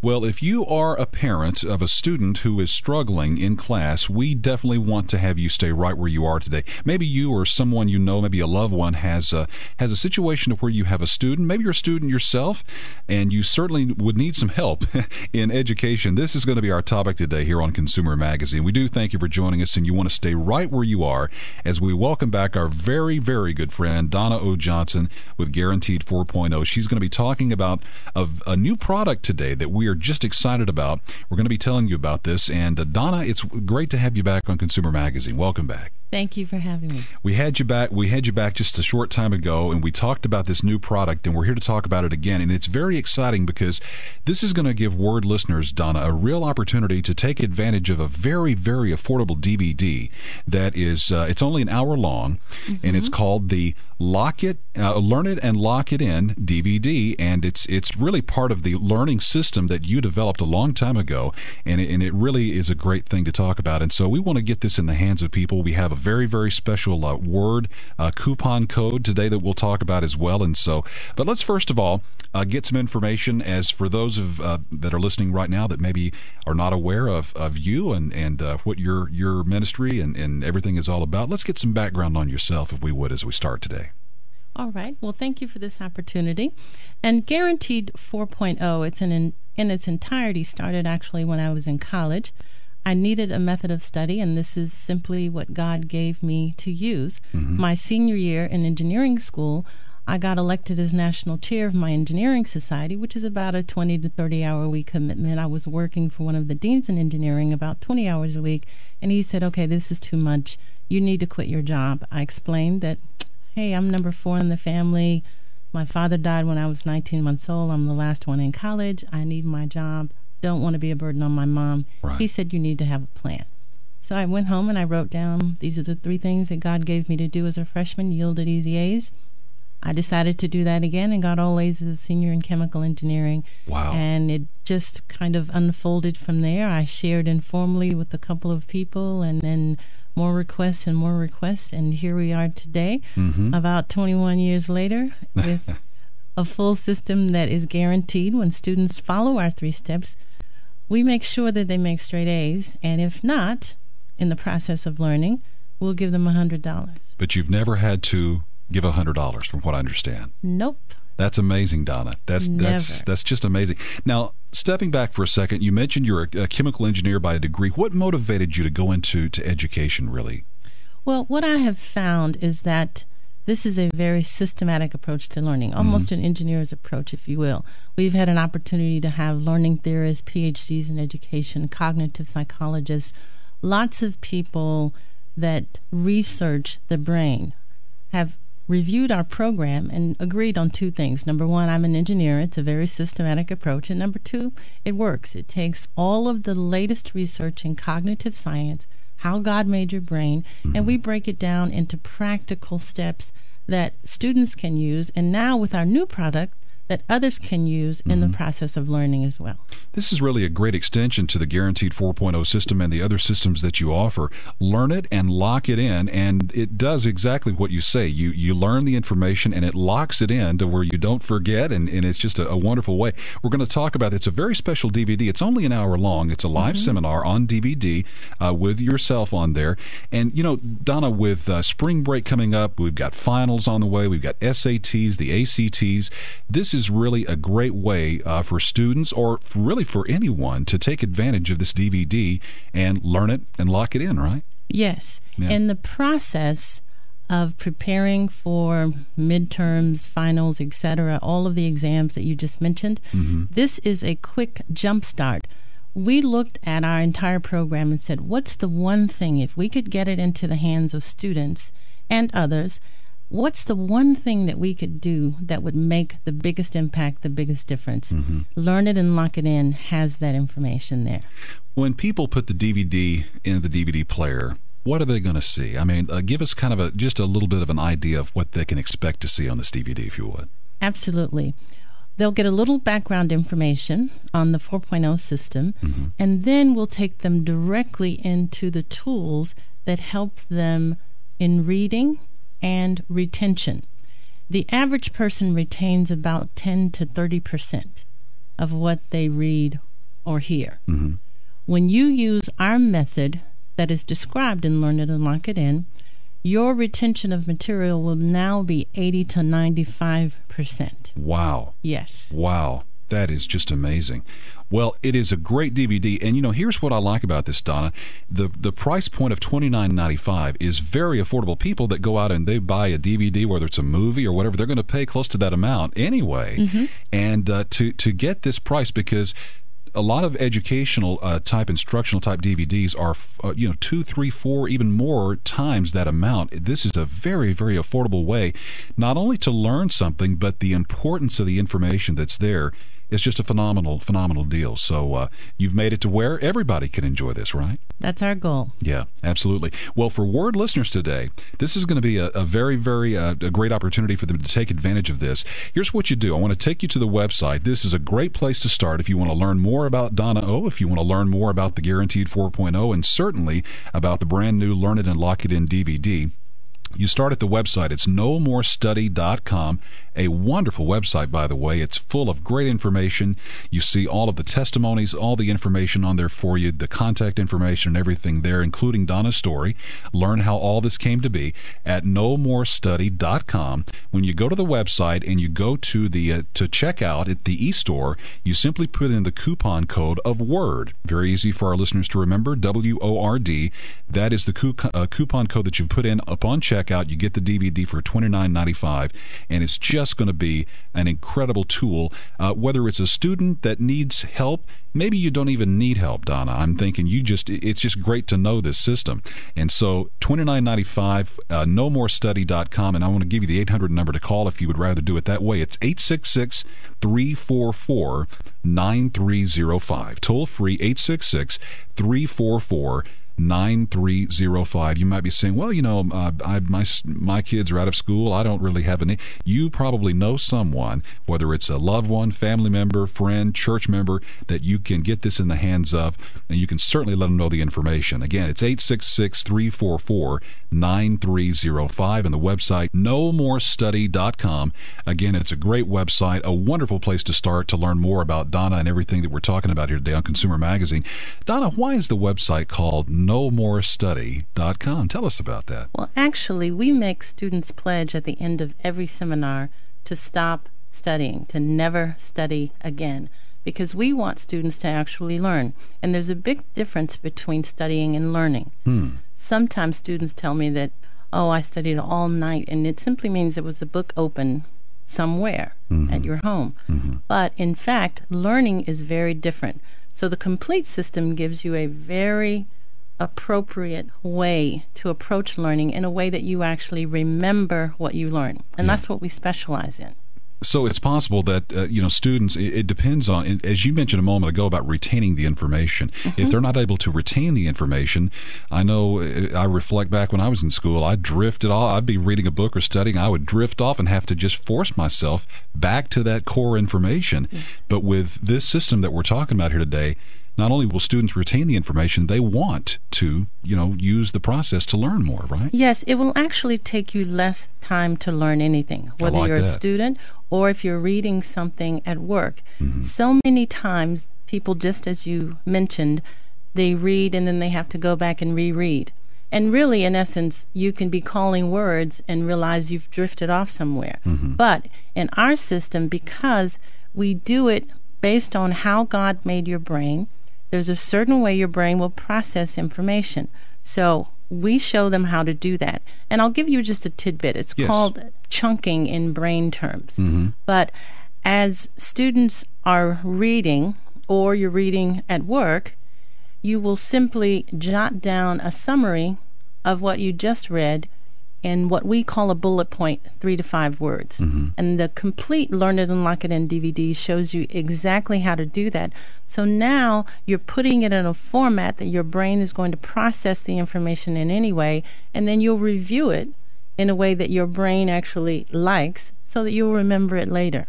Well, if you are a parent of a student who is struggling in class, we definitely want to have you stay right where you are today. Maybe you or someone you know, maybe a loved one has a situation where you have a student, maybe you're a student yourself, and you certainly would need some help in education. This is going to be our topic today here on Consumer Magazine. We do thank you for joining us, and you want to stay right where you are as we welcome back our very, very good friend, Donna O. Johnson with Guaranteed 4.0. She's going to be talking about a new product today that we are just excited about. We're going to be telling you about this. And Donna, it's great to have you back on Consumer Magazine. Welcome back. Thank you for having me. We had you back just a short time ago, and we talked about this new product, and we're here to talk about it again. And it's very exciting because this is going to give Word listeners, Donna, a real opportunity to take advantage of a very, very affordable DVD that is, it's only an hour long, and it's called the Learn It and Lock It In DVD, and it's really part of the learning system that you developed a long time ago, and it really is a great thing to talk about. And so we want to get this in the hands of people. We have a very, very special Word coupon code today that we'll talk about as well. And so, but let's first of all get some information as for those that are listening right now that maybe are not aware of you and what your ministry and everything is all about. Let's get some background on yourself, if we would, as we start today. All right. Well, thank you for this opportunity. And Guaranteed 4.0, it's in its entirety started actually when I was in college. I needed a method of study, and this is simply what God gave me to use. My senior year in engineering school, I got elected as national chair of my engineering society, which is about a 20 to 30 hour a week commitment. I was working for one of the deans in engineering about 20 hours a week, and he said, okay, this is too much. You need to quit your job. I explained that, hey, I'm number 4 in the family. My father died when I was 19 months old. I'm the last one in college. I need my job. Don't want to be a burden on my mom. Right. He said, you need to have a plan. So I went home and I wrote down, these are the 3 things that God gave me to do as a freshman, yielded easy A's. I decided to do that again and got all A's as a senior in chemical engineering. Wow. And it just kind of unfolded from there. I shared informally with a couple of people, and then more requests, and here we are today, about 21 years later, with a full system that is guaranteed. When students follow our 3 steps, we make sure that they make straight A's, and if not, in the process of learning, we'll give them $100. But you've never had to give $100, from what I understand. Nope. That's amazing, Donna. That's just amazing. Now, stepping back for a second, you mentioned you're a chemical engineer by a degree. What motivated you to go into education, really? Well, what I have found is that this is a very systematic approach to learning, almost an engineer's approach, if you will. We've had an opportunity to have learning theorists, PhDs in education, cognitive psychologists, lots of people that research the brain have reviewed our program and agreed on 2 things. Number 1, I'm an engineer. It's a very systematic approach. And number 2, it works. It takes all of the latest research in cognitive science, how God made your brain, and we break it down into practical steps that students can use, and now with our new product, that others can use in the process of learning as well. This is really a great extension to the Guaranteed 4.0 system and the other systems that you offer. Learn it and lock it in, and it does exactly what you say. You learn the information, and it locks it in to where you don't forget, and it's just a wonderful way. We're going to talk about it. It's a very special DVD. It's only an hour long. It's a live seminar on DVD with yourself on there. And, you know, Donna, with spring break coming up, we've got finals on the way. We've got SATs, the ACTs. This is really a great way for students, or really for anyone, to take advantage of this DVD and learn it and lock it in, right? Yes. Yeah. In the process of preparing for midterms, finals, etc., all of the exams that you just mentioned, this is a quick jump start. We looked at our entire program and said, what's the one thing, if we could get it into the hands of students and others, what's the one thing that we could do that would make the biggest impact, the biggest difference? Learn It and Lock It In has that information there. When people put the DVD in the DVD player, what are they going to see? I mean, give us kind of just a little bit of an idea of what they can expect to see on this DVD, if you would. Absolutely. They'll get a little background information on the 4.0 system, and then we'll take them directly into the tools that help them in reading and retention. The average person retains about 10 to 30% of what they read or hear. When you use our method that is described in Learn It and Lock It In, your retention of material will now be 80 to 95%. Wow. Yes. Wow. That is just amazing. Well, it is a great DVD, and here's what I like about this, Donna. The price point of $29.95 is very affordable. People that go out and they buy a DVD, whether it's a movie or whatever, they're going to pay close to that amount anyway. And to get this price, because a lot of educational type, instructional type DVDs are 2, 3, 4, even more times that amount. This is a very, very affordable way not only to learn something, but the importance of the information that's there. It's just a phenomenal deal. So you've made it to where everybody can enjoy this, right? That's our goal. Yeah, absolutely. Well, for Word listeners today, this is going to be a very, very a great opportunity for them to take advantage of this. Here's what you do. I want to take you to the website. This is a great place to start if you want to learn more about Donna O, if you want to learn more about the Guaranteed 4.0, and certainly about the brand new Learn It and Lock It In DVD. You start at the website. It's nomorestudy.com, a wonderful website, by the way. It's full of great information. You see all of the testimonies, all the information on there for you, the contact information and everything there, including Donna's story. Learn how all this came to be at nomorestudy.com. When you go to the website and you go to the to check out at the e-store, you simply put in the coupon code of WORD. Very easy for our listeners to remember, WORD. That is the coupon code that you put in upon checkout. You get the DVD for $29.95, and it's just going to be an incredible tool. Whether it's a student that needs help, maybe you don't even need help, Donna. I'm thinking it's just great to know this system. And so $29.95, nomorestudy.com, and I want to give you the 800 number to call if you would rather do it that way. It's 866-344-9305. Toll free, 866-344-9305. 9305. You might be saying, well, my kids are out of school. I don't really have any. You probably know someone, whether it's a loved one, family member, friend, church member, that you can get this in the hands of, and you can certainly let them know the information. Again, it's 866-344-9305, and the website nomorestudy.com. Again, it's a great website, a wonderful place to start to learn more about Donna and everything that we're talking about here today on Consumer Magazine. Donna, why is the website called nomorestudy.com? Tell us about that. Well, actually, we make students pledge at the end of every seminar to stop studying, to never study again, because we want students to actually learn. And there's a big difference between studying and learning. Sometimes students tell me that, oh, I studied all night, and it simply means it was a book open somewhere at your home. But in fact, learning is very different. So the complete system gives you a very appropriate way to approach learning in a way that you actually remember what you learn. And that's what we specialize in. So it's possible that, students, it depends on, as you mentioned a moment ago about retaining the information. If they're not able to retain the information, I know I reflect back when I was in school, I drifted off. I'd be reading a book or studying. I would drift off and have to just force myself back to that core information. But with this system that we're talking about here today, not only will students retain the information, they want to, use the process to learn more, right? Yes, it will actually take you less time to learn anything, whether you're a student or if you're reading something at work. So many times people, just as you mentioned, they read and then they have to go back and reread. And really, in essence, you can be calling words and realize you've drifted off somewhere. But in our system, because we do it based on how God made your brain, there's a certain way your brain will process information. So we show them how to do that. And I'll give you just a tidbit. It's called chunking in brain terms. But as students are reading, or you're reading at work, you will simply jot down a summary of what you just read in what we call a bullet point, 3 to 5 words. And the complete Learn It and Lock It In DVD shows you exactly how to do that. So now you're putting it in a format that your brain is going to process the information in anyway, and then you'll review it in a way that your brain actually likes so that you'll remember it later.